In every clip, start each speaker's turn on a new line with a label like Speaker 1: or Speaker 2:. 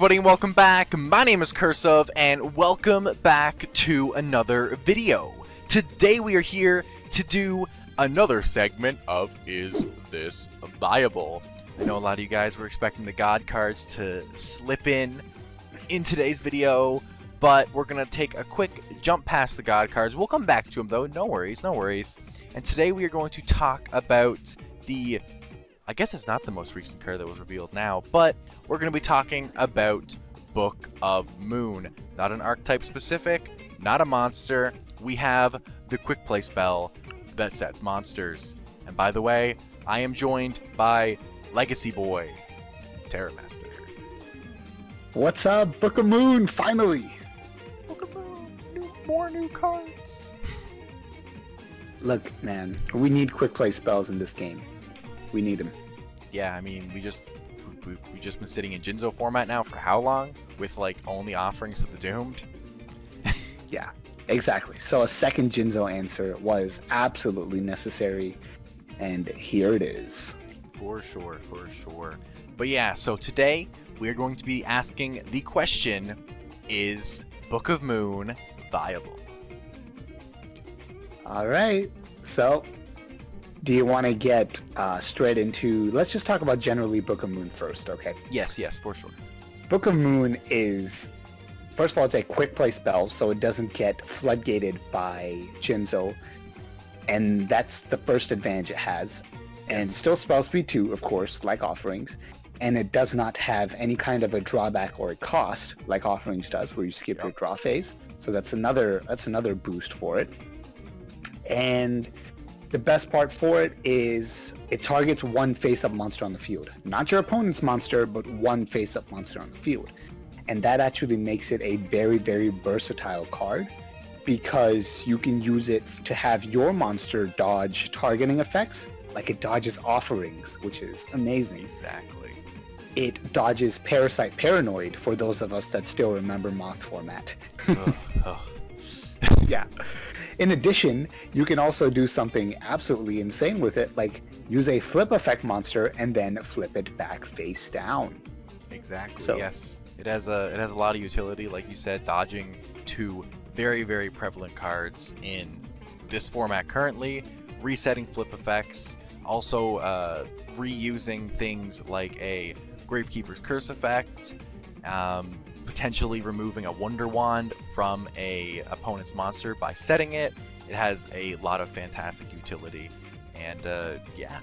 Speaker 1: everybody, and welcome back. My name is Curseof, and welcome back to another video. Today we are here to do another segment of Is This Viable? I know a lot of you guys were expecting the God cards to slip in today's video, but we're going to take a quick jump past the God cards. We'll come back to them though, no worries, no worries. And today we are going to talk about the... I guess it's not the most recent card that was revealed now, but we're going to be talking about Book of Moon. Not an archetype specific, not a monster. We have the quick play spell that sets monsters. And by the way, I am joined by Legacy Boy, Terramaster.
Speaker 2: What's up, Book of Moon? Finally!
Speaker 1: Book of Moon, more new cards.
Speaker 2: Look, man, we need quick play spells in this game. We need them.
Speaker 1: Yeah, I mean, we just been sitting in YuGiOh format now for how long? With like only offerings to the doomed?
Speaker 2: Yeah, exactly. So a second YuGiOh answer was absolutely necessary, and here it is.
Speaker 1: For sure, for sure. But yeah, so today we're going to be asking the question, is Book of Moon viable?
Speaker 2: Alright, so do you want to get straight into... Let's just talk about generally Book of Moon first, okay?
Speaker 1: Yes, for sure.
Speaker 2: Book of Moon is... First of all, it's a quick play spell, so it doesn't get floodgated by YuGiOh. And that's the first advantage it has. And still spell speed 2, of course, like Offerings. And it does not have any kind of a drawback or a cost, like Offerings does, where you skip your draw phase. So that's another boost for it. And the best part for it is it targets one face-up monster on the field. Not your opponent's monster, but one face-up monster on the field. And that actually makes it a very, very versatile card, because you can use it to have your monster dodge targeting effects, like it dodges Offerings, which is amazing.
Speaker 1: Exactly.
Speaker 2: It dodges Parasite Paranoid, for those of us that still remember Moth format. Yeah. In addition, you can also do something absolutely insane with it, like use a flip effect monster and then flip it back face down.
Speaker 1: Exactly.
Speaker 2: So,
Speaker 1: yes. It has a lot of utility, like you said, dodging two very, very prevalent cards in this format currently, resetting flip effects, also reusing things like a Gravekeeper's Curse effect, potentially removing a Wonder Wand from a opponent's monster by setting it. It has a lot of fantastic utility, and yeah.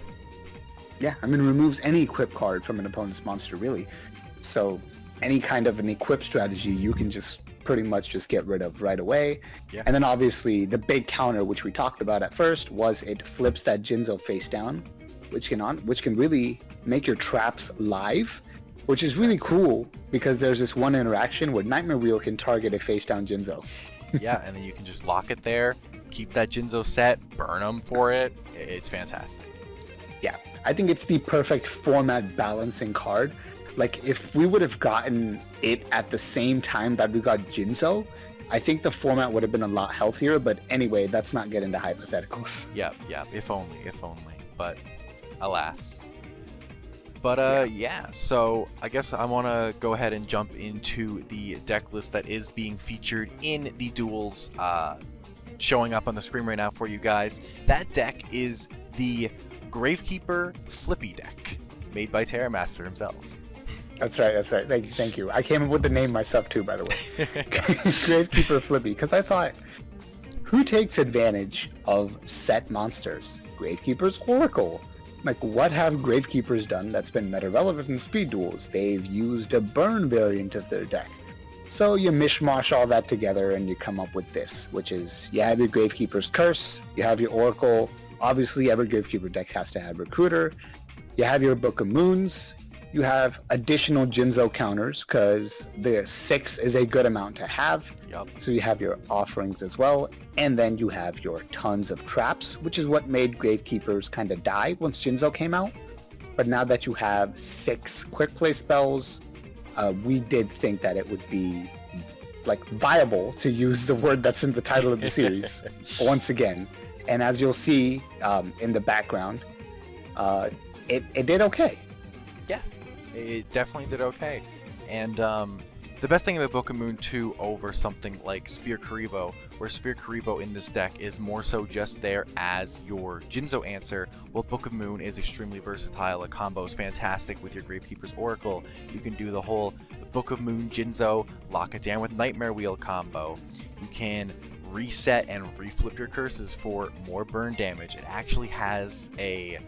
Speaker 2: Yeah, I mean, it removes any equip card from an opponent's monster, really. So any kind of an equip strategy you can just pretty much just get rid of right away. Yeah. And then obviously the big counter, which we talked about at first, was it flips that YuGiOh face down, which can really make your traps live, which is really cool, because there's this one interaction where Nightmare Wheel can target a face down YuGiOh.
Speaker 1: Yeah, and then you can just lock it there, keep that YuGiOh set, burn them for it. It's fantastic.
Speaker 2: Yeah, I think it's the perfect format balancing card. Like, if we would have gotten it at the same time that we got YuGiOh, I think the format would have been a lot healthier, but anyway, let's not get into hypotheticals.
Speaker 1: Yeah, if only, but alas. But yeah, so I guess I want to go ahead and jump into the deck list that is being featured in the duels showing up on the screen right now for you guys. That deck is the Gravekeeper Flippy deck, made by Terramaster himself.
Speaker 2: That's right. Thank you. I came up with the name myself too, by the way. Gravekeeper Flippy, because I thought, who takes advantage of set monsters? Gravekeeper's Oracle. Like, what have Gravekeepers done that's been meta relevant in speed duels? They've used a burn variant of their deck. So you mishmash all that together and you come up with this, which is, you have your Gravekeeper's Curse, you have your Oracle. Obviously, every Gravekeeper deck has to have Recruiter. You have your Book of Moons. You have additional YuGiOh counters, because the 6 is a good amount to have.
Speaker 1: Yep.
Speaker 2: So you have your Offerings as well. And then you have your tons of traps, which is what made Gravekeepers kind of die once YuGiOh came out. But now that you have 6 quick play spells, we did think that it would be like viable, to use the word that's in the title of the series, once again. And as you'll see in the background, it did okay.
Speaker 1: Yeah, it definitely did okay. And the best thing about Book of Moon 2 over something like Sphere Kuriboh, where Sphere Kuriboh in this deck is more so just there as your Jinzo answer, while Book of Moon is extremely versatile. A combo is fantastic with your Gravekeeper's Oracle. You can do the whole Book of Moon Jinzo, lock it down with Nightmare Wheel combo. You can reset and reflip your curses for more burn damage. It actually has a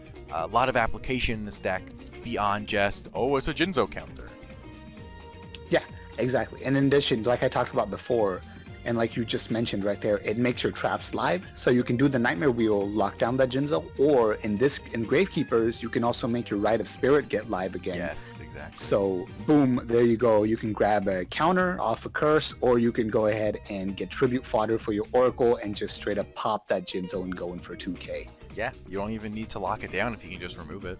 Speaker 1: lot of application in this deck beyond just, oh, it's a Jinzo counter.
Speaker 2: Yeah, exactly. And in addition, like I talked about before, and like you just mentioned right there, it makes your traps live. So you can do the Nightmare Wheel, lock down that Jinzo, or in Gravekeepers, you can also make your Rite of Spirit get live again.
Speaker 1: Yes, exactly.
Speaker 2: So boom, there you go. You can grab a counter off a curse, or you can go ahead and get tribute fodder for your Oracle and just straight up pop that Jinzo and go in for 2k.
Speaker 1: Yeah, you don't even need to lock it down if you can just remove it.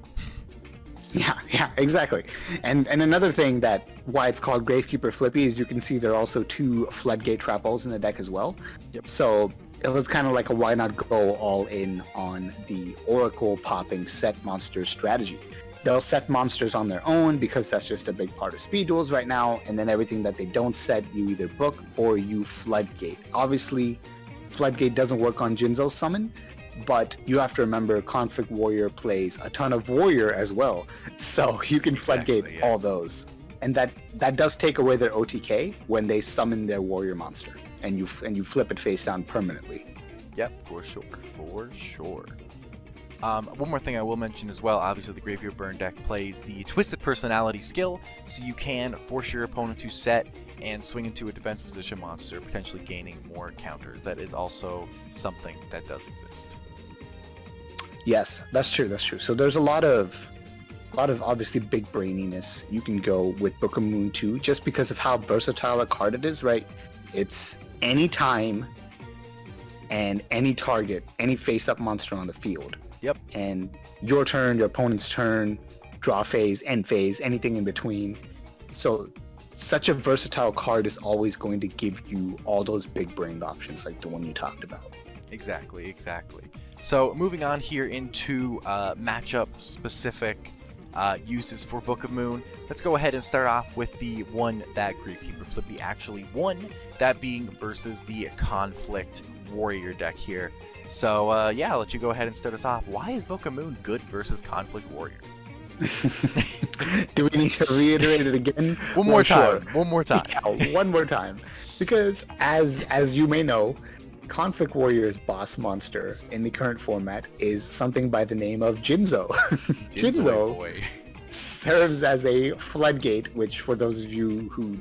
Speaker 2: Yeah, exactly. And another thing that why it's called Gravekeeper Flippy is you can see there are also 2 Floodgate Trap Holes in the deck as well.
Speaker 1: Yep.
Speaker 2: So it was kind of like a why not go all in on the Oracle popping set monster strategy. They'll set monsters on their own because that's just a big part of speed duels right now, and then everything that they don't set, you either book or you Floodgate. Obviously, Floodgate doesn't work on Jinzo summon, but you have to remember Conflict Warrior plays a ton of Warrior as well, so you can Floodgate all those. And that does take away their OTK when they summon their Warrior monster, and you flip it face down permanently.
Speaker 1: Yep, for sure, for sure. One more thing I will mention as well, obviously the Graveyard Burn deck plays the Twisted Personality skill, so you can force your opponent to set and swing into a defense position monster, potentially gaining more counters. That is also something that does exist.
Speaker 2: Yes, that's true. So there's a lot of obviously big braininess you can go with Book of Moon 2 just because of how versatile a card it is, right? It's any time and any target, any face-up monster on the field.
Speaker 1: Yep.
Speaker 2: And your turn, your opponent's turn, draw phase, end phase, anything in between. So such a versatile card is always going to give you all those big brain options like the one you talked about.
Speaker 1: Exactly. So moving on here into matchup-specific uses for Book of Moon, let's go ahead and start off with the one that Gravekeeper Flippy actually won, that being versus the Conflict Warrior deck here. So yeah, I'll let you go ahead and start us off. Why is Book of Moon good versus Conflict Warrior?
Speaker 2: Do we need to reiterate it again?
Speaker 1: One more time.
Speaker 2: Sure.
Speaker 1: One more time.
Speaker 2: Yeah, one more time. Because as you may know, Conflict Warrior's boss monster in the current format is something by the name of Jinzo. Jinzo serves as a floodgate, which for those of you who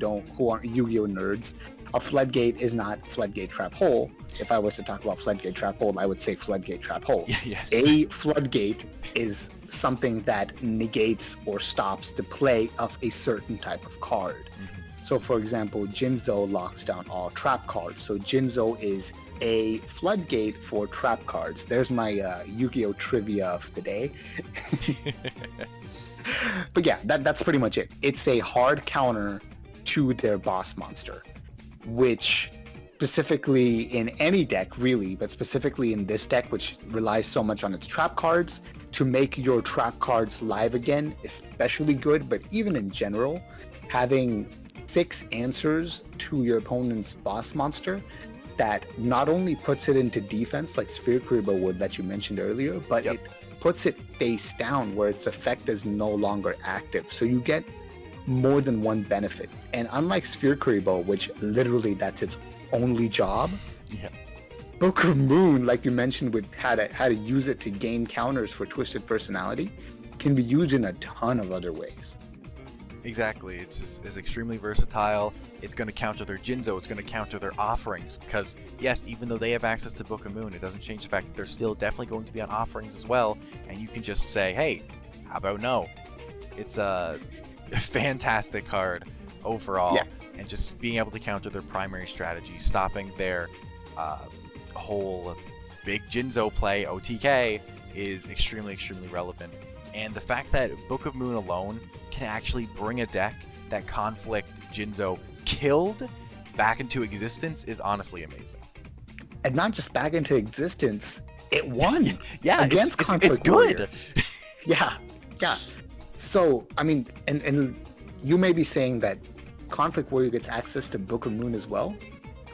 Speaker 2: aren't Yu-Gi-Oh nerds, a floodgate is not Floodgate Trap Hole. If I was to talk about Floodgate Trap Hole, I would say Floodgate Trap Hole.
Speaker 1: Yes.
Speaker 2: A floodgate is something that negates or stops the play of a certain type of card. So for example, Jinzo locks down all trap cards. So Jinzo is a floodgate for trap cards. There's my Yu-Gi-Oh trivia of the day. But yeah, that's pretty much it. It's a hard counter to their boss monster, which specifically in any deck really, but specifically in this deck, which relies so much on its trap cards, to make your trap cards live again, especially good, but even in general, having 6 answers to your opponent's boss monster that not only puts it into defense like Sphere Kuriboh would that you mentioned earlier, but it puts it face down where its effect is no longer active. So you get more than one benefit. And unlike Sphere Kuriboh, which literally that's its only job, Book of Moon, like you mentioned with how to use it to gain counters for Twisted Personality, can be used in a ton of other ways.
Speaker 1: Exactly. It's extremely versatile. It's going to counter their Jinzo. It's going to counter their offerings. Because, yes, even though they have access to Book of Moon, it doesn't change the fact that they're still definitely going to be on offerings as well. And you can just say, hey, how about no? It's a fantastic card overall.
Speaker 2: Yeah.
Speaker 1: And just being able to counter their primary strategy, stopping their whole big Jinzo play, OTK, is extremely, extremely relevant. And the fact that Book of Moon alone can actually bring a deck that Conflict Jinzo killed back into existence is honestly amazing.
Speaker 2: And not just back into existence, it won.
Speaker 1: Yeah,
Speaker 2: against Conflict
Speaker 1: it's good.
Speaker 2: Warrior. Yeah. So, I mean, and you may be saying that Conflict Warrior gets access to Book of Moon as well.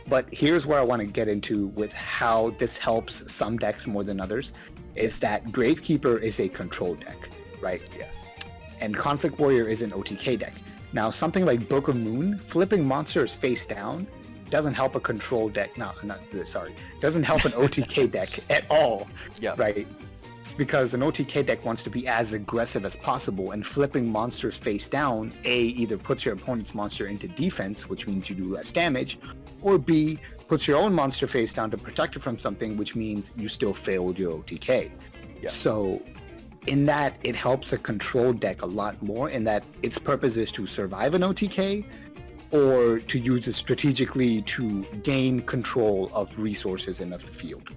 Speaker 2: But here's where I want to get into with how this helps some decks more than others, is that Gravekeeper is a control deck, right?
Speaker 1: Yes.
Speaker 2: And Conflict Warrior is an OTK deck. Now, something like Book of Moon, flipping monsters face down, doesn't help a control deck. Doesn't help an OTK deck at all, right? It's because an OTK deck wants to be as aggressive as possible, and flipping monsters face down, A, either puts your opponent's monster into defense, which means you do less damage, or B, puts your own monster face down to protect it from something, which means you still failed your OTK. So in that, it helps a control deck a lot more, in that its purpose is to survive an OTK, or to use it strategically to gain control of resources and of the field.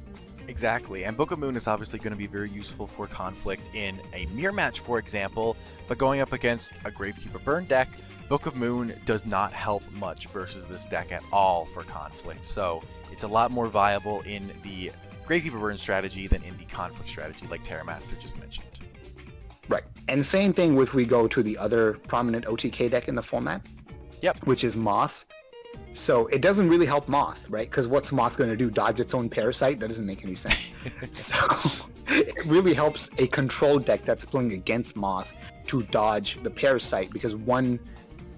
Speaker 1: Exactly, and Book of Moon is obviously going to be very useful for conflict in a mirror match, for example, but going up against a Gravekeeper burn deck, Book of Moon does not help much versus this deck at all for conflict, so it's a lot more viable in the Gravekeeper burn strategy than in the conflict strategy, like Terramaster just mentioned.
Speaker 2: Right, and same thing with we go to the other prominent OTK deck in the format, which is Moth. So it doesn't really help Moth, right? Because what's Moth going to do? Dodge its own Parasite? That doesn't make any sense. So it really helps a control deck that's playing against Moth to dodge the Parasite, because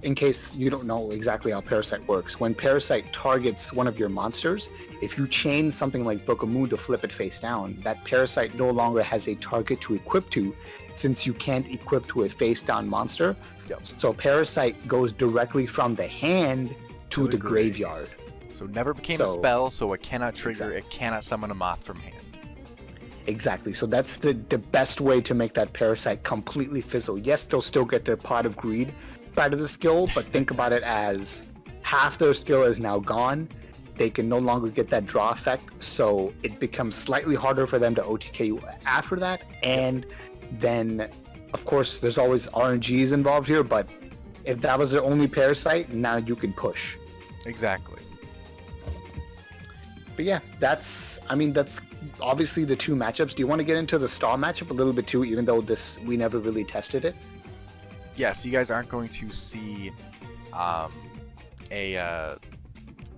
Speaker 2: in case you don't know exactly how Parasite works, when Parasite targets one of your monsters, if you chain something like Book of Moon to flip it face down, that Parasite no longer has a target to equip to, since you can't equip to a face down monster. So Parasite goes directly from the hand to the graveyard.
Speaker 1: So never became a spell, so it cannot trigger, it cannot summon a Moth from hand.
Speaker 2: Exactly, so that's the best way to make that Parasite completely fizzle. Yes, they'll still get their Pot of Greed side of the skill, but think about it as half their skill is now gone. They can no longer get that draw effect, so it becomes slightly harder for them to OTK you after that. And then, of course, there's always RNGs involved here, but if that was their only Parasite, now you can push.
Speaker 1: Exactly.
Speaker 2: But yeah, that's obviously the two matchups. Do you want to get into the stall matchup a little bit too, even though we never really tested it?
Speaker 1: Yes, you guys aren't going to see a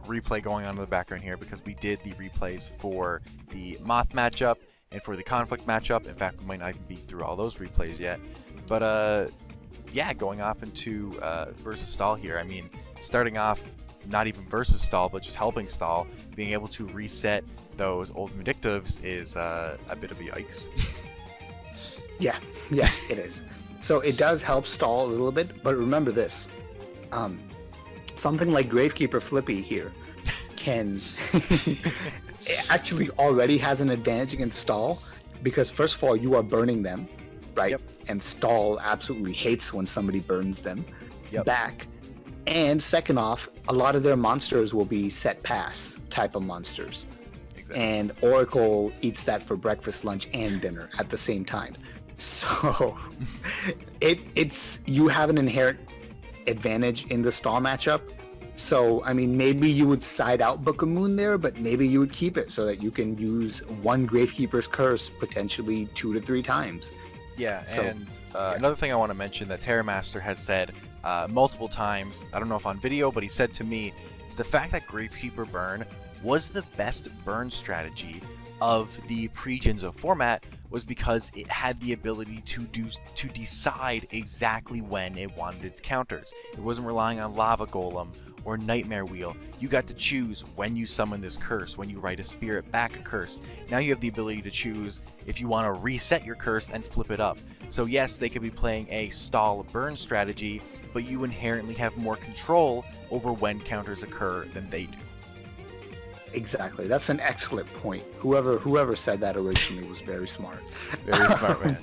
Speaker 1: replay going on in the background here, because we did the replays for the Moth matchup and for the conflict matchup. In fact, we might not even be through all those replays yet. But yeah, going off into versus stall here. I mean, starting off not even versus stall, but just helping stall, being able to reset those old Vindictives is a bit of a yikes.
Speaker 2: Yeah, it is. So it does help stall a little bit, but remember this. Something like Gravekeeper Flippy here can it actually already has an advantage against stall, because first of all, you are burning them, right? And stall absolutely hates when somebody burns them back. And second off, a lot of their monsters will be set pass type of monsters. Exactly. And Oracle eats that for breakfast, lunch, and dinner at the same time. So it's you have an inherent advantage in the stall matchup. So I mean, maybe you would side out Book of Moon there, but maybe you would keep it so that you can use one Gravekeeper's Curse potentially 2 to 3 times.
Speaker 1: Yeah, so, and another thing I want to mention that Terramaster has said multiple times, I don't know if on video, but he said to me, the fact that Gravekeeper Burn was the best burn strategy of the pre-Jinzo format was because it had the ability to decide exactly when it wanted its counters. It wasn't relying on Lava Golem or Nightmare Wheel. You got to choose when you summon this curse, when you write a spirit back a curse. Now you have the ability to choose if you want to reset your curse and flip it up. So yes, they could be playing a stall burn strategy, but you inherently have more control over when counters occur than they do.
Speaker 2: Exactly. That's an excellent point. Whoever said that originally was very smart.
Speaker 1: Very smart, man.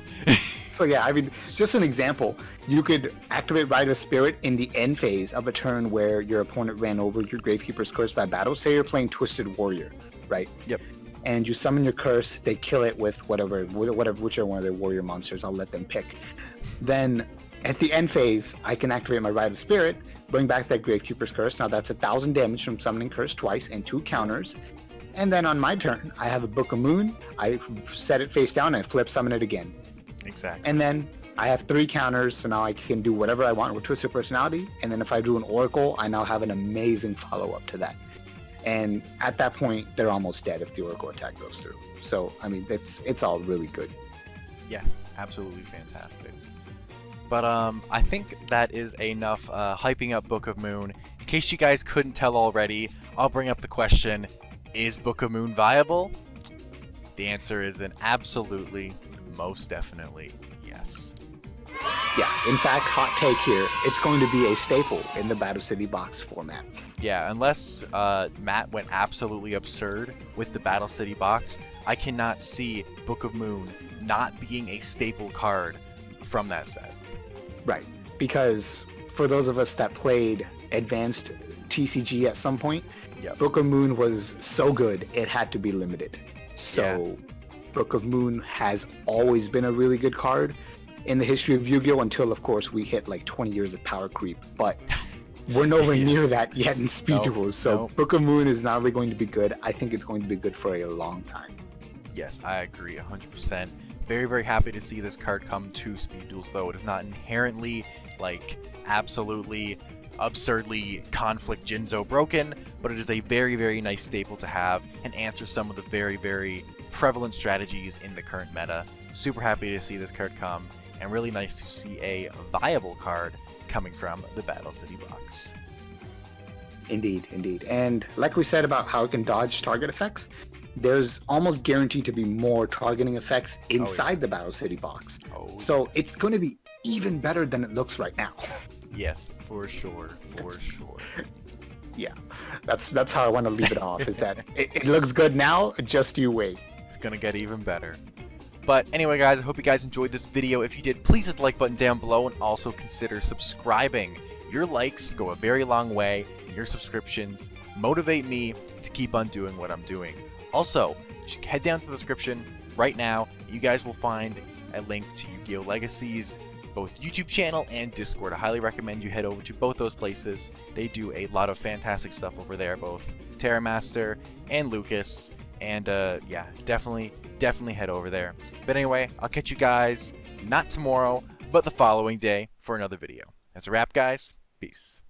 Speaker 2: So yeah, I mean, just an example. You could activate Rite of Spirit in the end phase of a turn where your opponent ran over your Gravekeeper's Curse by battle. Say you're playing Twisted Warrior, right?
Speaker 1: Yep.
Speaker 2: And you summon your curse, they kill it with whichever one of their warrior monsters, I'll let them pick. Then at the end phase, I can activate my Rite of Spirit, bring back that Gravekeeper's Curse. Now that's 1,000 damage from summoning curse twice and 2 counters. And then on my turn, I have a Book of Moon, I set it face down and flip summon it again.
Speaker 1: Exactly.
Speaker 2: And then I have 3 counters, so now I can do whatever I want with Twisted Personality. And then if I drew an Oracle, I now have an amazing follow-up to that. And at that point, they're almost dead if the Oracle attack goes through. So, I mean, it's all really good.
Speaker 1: Yeah, absolutely fantastic. But I think that is enough hyping up Book of Moon. In case you guys couldn't tell already, I'll bring up the question, is Book of Moon viable? The answer is an absolutely, most definitely, yes.
Speaker 2: Yeah, in fact, hot take here, it's going to be a staple in the Battle City box format.
Speaker 1: Yeah, unless Matt went absolutely absurd with the Battle City box, I cannot see Book of Moon not being a staple card from that set.
Speaker 2: Right, because for those of us that played advanced TCG at some point,
Speaker 1: Yep.
Speaker 2: Book of Moon was so good, it had to be limited. So Book of Moon has always been a really good card in the history of YuGiOh until, of course, we hit like 20 years of power creep. But we're nowhere near that yet in Speed Duels. So Book of Moon is not only going to be good, I think it's going to be good for a long time.
Speaker 1: Yes, I agree 100%. Very, very happy to see this card come to Speed Duels, though. It is not inherently, like, absolutely, absurdly conflict Jinzo broken, but it is a very, very nice staple to have and answers some of the very, very prevalent strategies in the current meta. Super happy to see this card come, and really nice to see a viable card coming from the Battle City box.
Speaker 2: Indeed, indeed. And like we said about how it can dodge target effects, there's almost guaranteed to be more targeting effects inside the Battle City box. So it's going to be even better than it looks right now.
Speaker 1: Yes, for sure, for sure.
Speaker 2: Yeah, that's how I want to leave it off, is that it looks good now, just you wait.
Speaker 1: It's going to get even better. But anyway, guys, I hope you guys enjoyed this video. If you did, please hit the like button down below and also consider subscribing. Your likes go a very long way. Your subscriptions motivate me to keep on doing what I'm doing. Also, just head down to the description right now. You guys will find a link to YuGiOh Legacy's both YouTube channel and Discord. I highly recommend you head over to both those places. They do a lot of fantastic stuff over there, both Terramaster and Lucas. And yeah, definitely head over there. But anyway, I'll catch you guys not tomorrow, but the following day for another video. That's a wrap, guys. Peace.